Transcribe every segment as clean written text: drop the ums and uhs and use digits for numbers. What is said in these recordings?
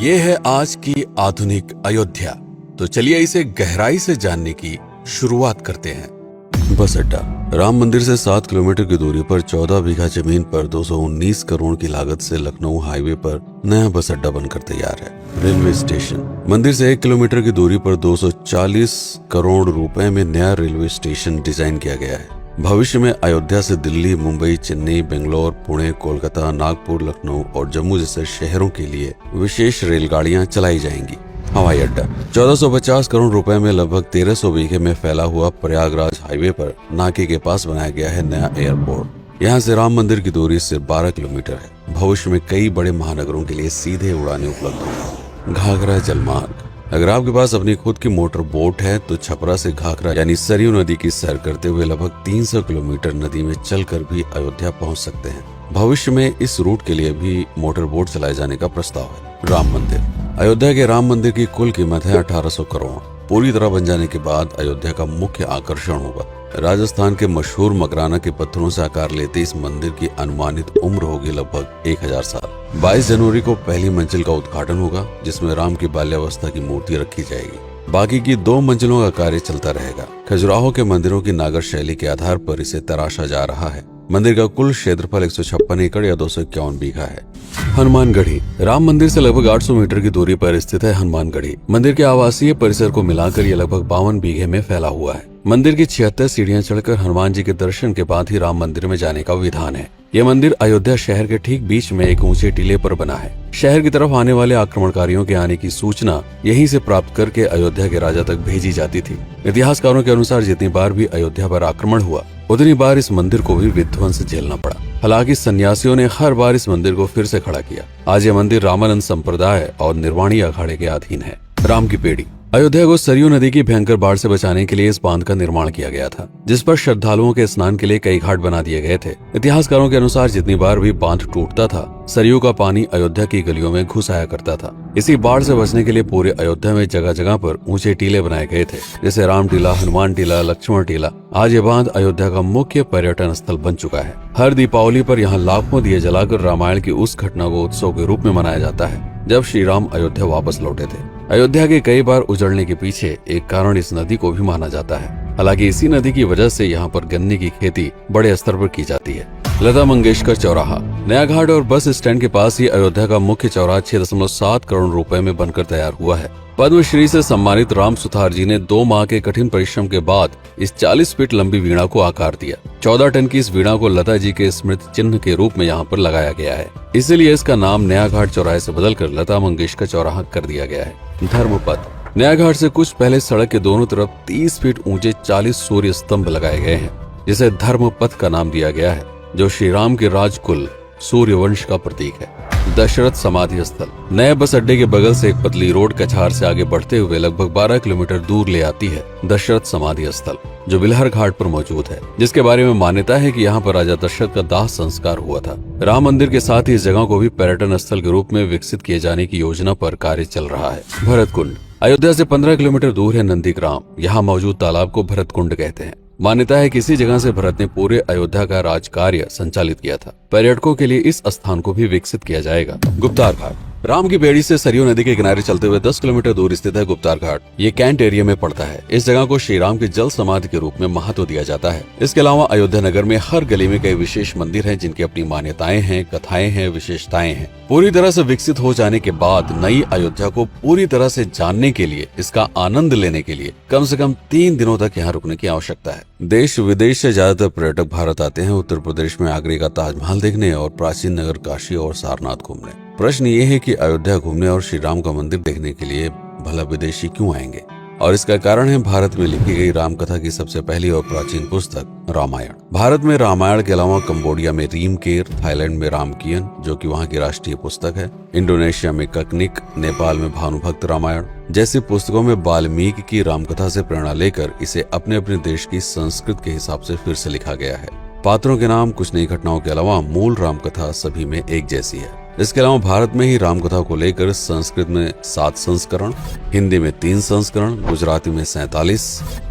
ये है आज की आधुनिक अयोध्या। तो चलिए इसे गहराई से जानने की शुरुआत करते हैं। बस अड्डा। राम मंदिर से 7 किलोमीटर की दूरी पर 14 बीघा जमीन पर 219 करोड़ की लागत से लखनऊ हाईवे पर नया बस अड्डा बनकर तैयार है। Railway station. मंदिर से 1 किलोमीटर की दूरी पर 240 करोड़ रुपए में नया रेलवे स्टेशन डिजाइन किया गया है। भविष्य में अयोध्या से दिल्ली, मुंबई, चेन्नई, बेंगलोर, पुणे, कोलकाता, नागपुर, लखनऊ और जम्मू जैसे शहरों के लिए विशेष रेलगाड़ियां चलाई जाएंगी। हवाई अड्डा। 1450 करोड़ रुपए में लगभग 1300 बीघे में फैला हुआ प्रयागराज हाईवे पर नाके के पास बनाया गया है नया एयरपोर्ट। यहाँ से राम मंदिर की दूरी सिर्फ 12 किलोमीटर है। भविष्य में कई बड़े महानगरों के लिए सीधे उड़ानें उपलब्ध होंगी। घाघरा जलमार्ग। अगर आपके पास अपनी खुद की मोटर बोट है तो छपरा से घाघरा यानी सरयू नदी की सैर करते हुए लगभग 300 किलोमीटर नदी में चलकर भी अयोध्या पहुंच सकते हैं। भविष्य में इस रूट के लिए भी मोटर बोट चलाए जाने का प्रस्ताव है। राम मंदिर। अयोध्या के राम मंदिर की कुल कीमत है 1800 करोड़। पूरी तरह बन जाने के बाद अयोध्या का मुख्य आकर्षण होगा। राजस्थान के मशहूर मकराना के पत्थरों से आकार लेते इस मंदिर की अनुमानित उम्र होगी लगभग 1000 साल। 22 जनवरी को पहली मंजिल का उद्घाटन होगा, जिसमें राम की बाल्यावस्था की मूर्ति रखी जाएगी। बाकी की 2 मंजिलों का कार्य चलता रहेगा। खजुराहो के मंदिरों की नागर शैली के आधार पर इसे तराशा जा रहा है। मंदिर का कुल क्षेत्रफल 156 एकड़ या 251 बीघा है। हनुमानगढ़ी। राम मंदिर से लगभग 800 मीटर की दूरी पर स्थित है हनुमानगढ़ी। मंदिर के आवासीय परिसर को मिलाकर यह लगभग 52 बीघे में फैला हुआ है। मंदिर की 76 सीढ़ियां चढ़कर हनुमान जी के दर्शन के बाद ही राम मंदिर में जाने का विधान है। यह मंदिर अयोध्या शहर के ठीक बीच में एक ऊंचे टीले पर बना है। शहर की तरफ आने वाले आक्रमणकारियों के आने की सूचना यहीं से प्राप्त करके अयोध्या के राजा तक भेजी जाती थी। इतिहासकारों के अनुसार जितनी बार भी अयोध्या पर आक्रमण हुआ उतनी बार इस मंदिर को भी विध्वंस झेलना पड़ा। हालांकि सन्यासियों ने हर बार इस मंदिर को फिर से खड़ा किया। आज यह मंदिर रामानंद संप्रदाय और निर्वाणी अखाड़े के अधीन है। राम की पेड़ी। अयोध्या को सरयू नदी की भयंकर बाढ़ से बचाने के लिए इस बांध का निर्माण किया गया था, जिस पर श्रद्धालुओं के स्नान के लिए कई घाट बना दिए गए थे। इतिहासकारों के अनुसार जितनी बार भी बांध टूटता था, सरयू का पानी अयोध्या की गलियों में घुस आया करता था। इसी बाढ़ से बचने के लिए पूरे अयोध्या में जगह जगह पर ऊंचे टीले बनाए गए थे, जैसे राम टीला, हनुमान टीला, लक्ष्मण टीला। आज ये बांध अयोध्या का मुख्य पर्यटन स्थल बन चुका है। हर दीपावली पर यहाँ लाखों दिए जलाकर रामायण की उस घटना को उत्सव के रूप में मनाया जाता है जब श्री राम अयोध्या वापस लौटे थे। अयोध्या के कई बार उजड़ने के पीछे एक कारण इस नदी को भी माना जाता है। हालांकि इसी नदी की वजह से यहाँ पर गन्ने की खेती बड़े स्तर पर की जाती है। लता मंगेशकर चौराहा। नया घाट और बस स्टैंड के पास ही अयोध्या का मुख्य चौराहा 6.7 करोड़ रुपए में बनकर तैयार हुआ है। पद्मश्री से सम्मानित राम सुथार जी ने 2 माह के कठिन परिश्रम के बाद इस 40 फीट लंबी वीणा को आकार दिया। 14 टन की इस वीणा को लता जी के स्मृति चिन्ह के रूप में यहाँ पर लगाया गया है। इसीलिए इसका नाम नया घाट चौराहे से बदलकर लता मंगेशकर चौराहा कर दिया गया है। धर्मपथ। नया घाट से कुछ पहले सड़क के दोनों तरफ 30 फीट ऊंचे 40 सूर्य स्तंभ लगाए गए हैं, जिसे धर्मपथ का नाम दिया गया है, जो श्री राम के राजकुल सूर्यवंश का प्रतीक है। दशरथ समाधि स्थल। नए बस अड्डे के बगल से एक पतली रोड कछार से आगे बढ़ते हुए लगभग 12 किलोमीटर दूर ले आती है दशरथ समाधि स्थल, जो बिलहर घाट पर मौजूद है, जिसके बारे में मान्यता है कि यहाँ पर राजा दशरथ का दाह संस्कार हुआ था। राम मंदिर के साथ ही इस जगह को भी पर्यटन स्थल के रूप में विकसित किए जाने की योजना पर कार्य चल रहा है। भरत कुंड। अयोध्या से 15 किलोमीटर दूर है नंदीग्राम। यहाँ मौजूद तालाब को भरत कुंड कहते हैं। मान्यता है कि इसी जगह से भरत ने पूरे अयोध्या का राज कार्य संचालित किया था। पर्यटकों के लिए इस स्थान को भी विकसित किया जाएगा। गुप्तार घाट। राम की बेड़ी से सरयू नदी के किनारे चलते हुए 10 किलोमीटर दूर स्थित है गुप्तार घाट। ये कैंट एरिया में पड़ता है। इस जगह को श्री राम के जल समाधि के रूप में महत्व दिया जाता है। इसके अलावा अयोध्या नगर में हर गली में कई विशेष मंदिर हैं, जिनकी अपनी मान्यताएं हैं, कथाएं हैं, विशेषताएं हैं। पूरी तरह से विकसित हो जाने के बाद नई अयोध्या को पूरी तरह से जानने के लिए, इसका आनंद लेने के लिए कम से कम 3 दिनों तक यहाँ रुकने की आवश्यकता है। देश विदेश से ज्यादातर पर्यटक भारत आते हैं उत्तर प्रदेश में आगरे का ताजमहल देखने और प्राचीन नगर काशी और सारनाथ घूमने। प्रश्न ये है कि अयोध्या घूमने और श्री राम का मंदिर देखने के लिए भला विदेशी क्यों आएंगे? और इसका कारण है भारत में लिखी गई राम कथा की सबसे पहली और प्राचीन पुस्तक रामायण। भारत में रामायण के अलावा कंबोडिया में रीमकेर, थाईलैंड में रामकियन, जो कि वहाँ की राष्ट्रीय पुस्तक है, इंडोनेशिया में ककनिक, नेपाल में भानुभक्त रामायण जैसी पुस्तकों में वाल्मीकि की रामकथा से प्रेरणा लेकर इसे अपने अपने देश की संस्कृत के हिसाब से फिर से लिखा गया है। पात्रों के नाम, कुछ नई घटनाओं के अलावा मूल रामकथा सभी में एक जैसी है। इसके अलावा भारत में ही रामकथा को लेकर संस्कृत में 7 संस्करण, हिंदी में 3 संस्करण, गुजराती में 47,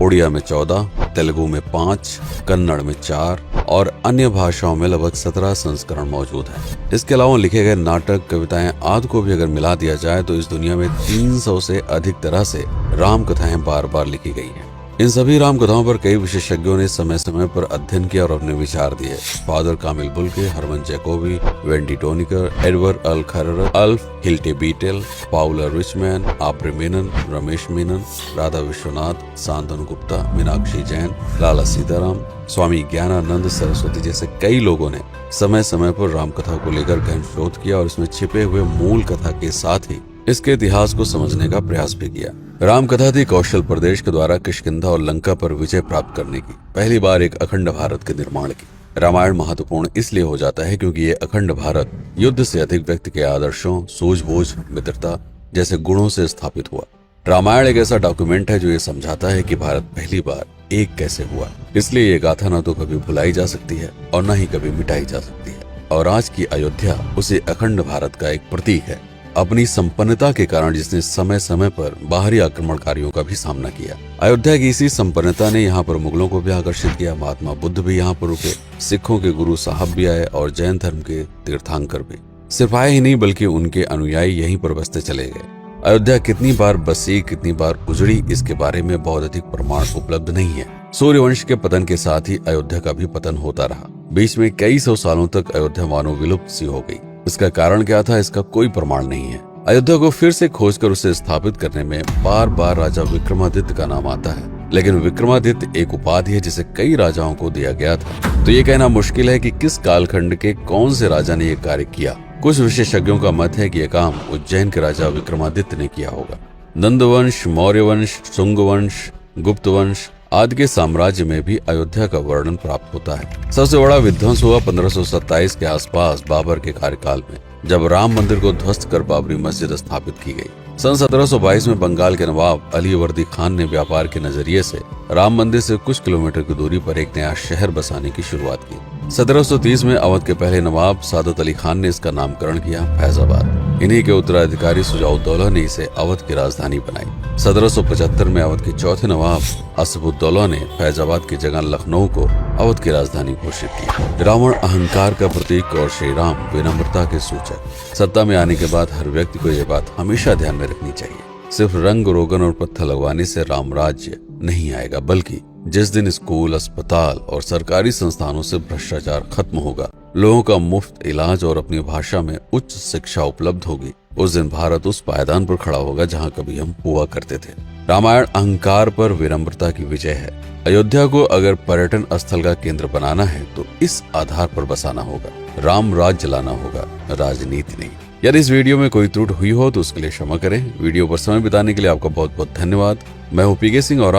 उड़िया में 14, तेलुगु में 5, कन्नड़ में 4 और अन्य भाषाओं में लगभग 17 संस्करण मौजूद हैं। इसके अलावा लिखे गए नाटक, कविताएं आदि को भी अगर मिला दिया जाए तो इस दुनिया में 300 से अधिक तरह से राम कथाएं बार बार लिखी गई हैं। इन सभी राम कथाओं पर कई विशेषज्ञों ने समय समय पर अध्ययन किया और अपने विचार दिए। Father Camille Bulcke, Hermann Jacobi, Wendy Doniger, Edward अल खरर, Alf Hiltebeitel, Paula Richman, Aubrey Menon, Ramesh Menon, Radha Vishwanath, Shantanu Gupta, Meenakshi Jain, Lala Sitaram, Swami Gyanananda Saraswati जैसे कई लोगों ने समय समय पर रामकथा को लेकर गहन शोध किया और इसमें छिपे हुए मूल कथा के साथ ही इसके इतिहास को समझने का प्रयास भी किया। रामकथा थी कौशल प्रदेश के द्वारा किष्किंधा और लंका पर विजय प्राप्त करने की पहली बार एक अखंड भारत के निर्माण की। रामायण महत्वपूर्ण इसलिए हो जाता है क्योंकि ये अखंड भारत युद्ध से अधिक व्यक्ति के आदर्शों, सूझबूझ, मित्रता जैसे गुणों से स्थापित हुआ। रामायण एक ऐसा डॉक्यूमेंट है जो ये समझाता है कि भारत पहली बार एक कैसे हुआ। इसलिए ये गाथा न तो कभी भुलाई जा सकती है और न ही कभी मिटाई जा सकती है। और आज की अयोध्या उसे अखंड भारत का एक प्रतीक है, अपनी संपन्नता के कारण जिसने समय समय पर बाहरी आक्रमणकारियों का भी सामना किया। अयोध्या की इसी संपन्नता ने यहाँ पर मुगलों को भी आकर्षित किया। महात्मा बुद्ध भी यहाँ पर रुके, सिखों के गुरु साहब भी आए और जैन धर्म के तीर्थंकर भी। सिर्फ आए ही नहीं बल्कि उनके अनुयायी यहीं पर बसते चले गए। अयोध्या कितनी बार बसी, कितनी बार उजड़ी, इसके बारे में बहुत अधिक प्रमाण उपलब्ध नहीं है। सूर्यवंश के पतन के साथ ही अयोध्या का भी पतन होता रहा। बीच में कई सौ सालों तक अयोध्या मानो विलुप्त सी हो गई। इसका कारण क्या था, इसका कोई प्रमाण नहीं है। अयोध्या को फिर से खोजकर उसे स्थापित करने में बार बार राजा विक्रमादित्य का नाम आता है, लेकिन विक्रमादित्य एक उपाधि है जिसे कई राजाओं को दिया गया था। तो ये कहना मुश्किल है कि किस कालखंड के कौन से राजा ने ये कार्य किया। कुछ विशेषज्ञों का मत है कि यह काम उज्जैन के राजा विक्रमादित्य ने किया होगा। नंद वंश, मौर्य वंश, शुंग वंश, गुप्त वंश आदि के साम्राज्य में भी अयोध्या का वर्णन प्राप्त होता है। सबसे बड़ा विध्वंस हुआ 1527 के आसपास बाबर के कार्यकाल में, जब राम मंदिर को ध्वस्त कर बाबरी मस्जिद स्थापित की गई। सन 1722 में बंगाल के नवाब अलीवर्दी खान ने व्यापार के नजरिए से राम मंदिर से कुछ किलोमीटर की दूरी पर एक नया शहर बसाने की शुरुआत की। 1730 में अवध के पहले नवाब सादत अली खान ने इसका नामकरण किया फैजाबाद। इन्हीं के उत्तराधिकारी सुजाउद्दौला ने इसे अवध की राजधानी बनाई। 1775 में अवध के चौथे नवाब असफुद्दौला ने फैजाबाद की जगह लखनऊ को अवध की राजधानी घोषित की। रावण अहंकार का प्रतीक और श्री राम विनम्रता के सूचक। सत्ता में आने के बाद हर व्यक्ति को यह बात हमेशा ध्यान में रखनी चाहिए, सिर्फ रंग रोगन और पत्थर लगवाने से राम राज्य नहीं आएगा, बल्कि जिस दिन स्कूल, अस्पताल और सरकारी संस्थानों से भ्रष्टाचार खत्म होगा, लोगों का मुफ्त इलाज और अपनी भाषा में उच्च शिक्षा उपलब्ध होगी, उस दिन भारत उस पायदान पर खड़ा होगा जहां कभी हम हुआ करते थे। रामायण अहंकार पर विनम्रता की विजय है। अयोध्या को अगर पर्यटन स्थल का केंद्र बनाना है तो इस आधार पर बसाना होगा, राम राज्य लाना होगा, राजनीति नहीं। यदि इस वीडियो में कोई त्रुटि हुई हो तो उसके लिए क्षमा करें। वीडियो पर समय बिताने के लिए आपका बहुत बहुत धन्यवाद। मैं हूं पीके सिंह और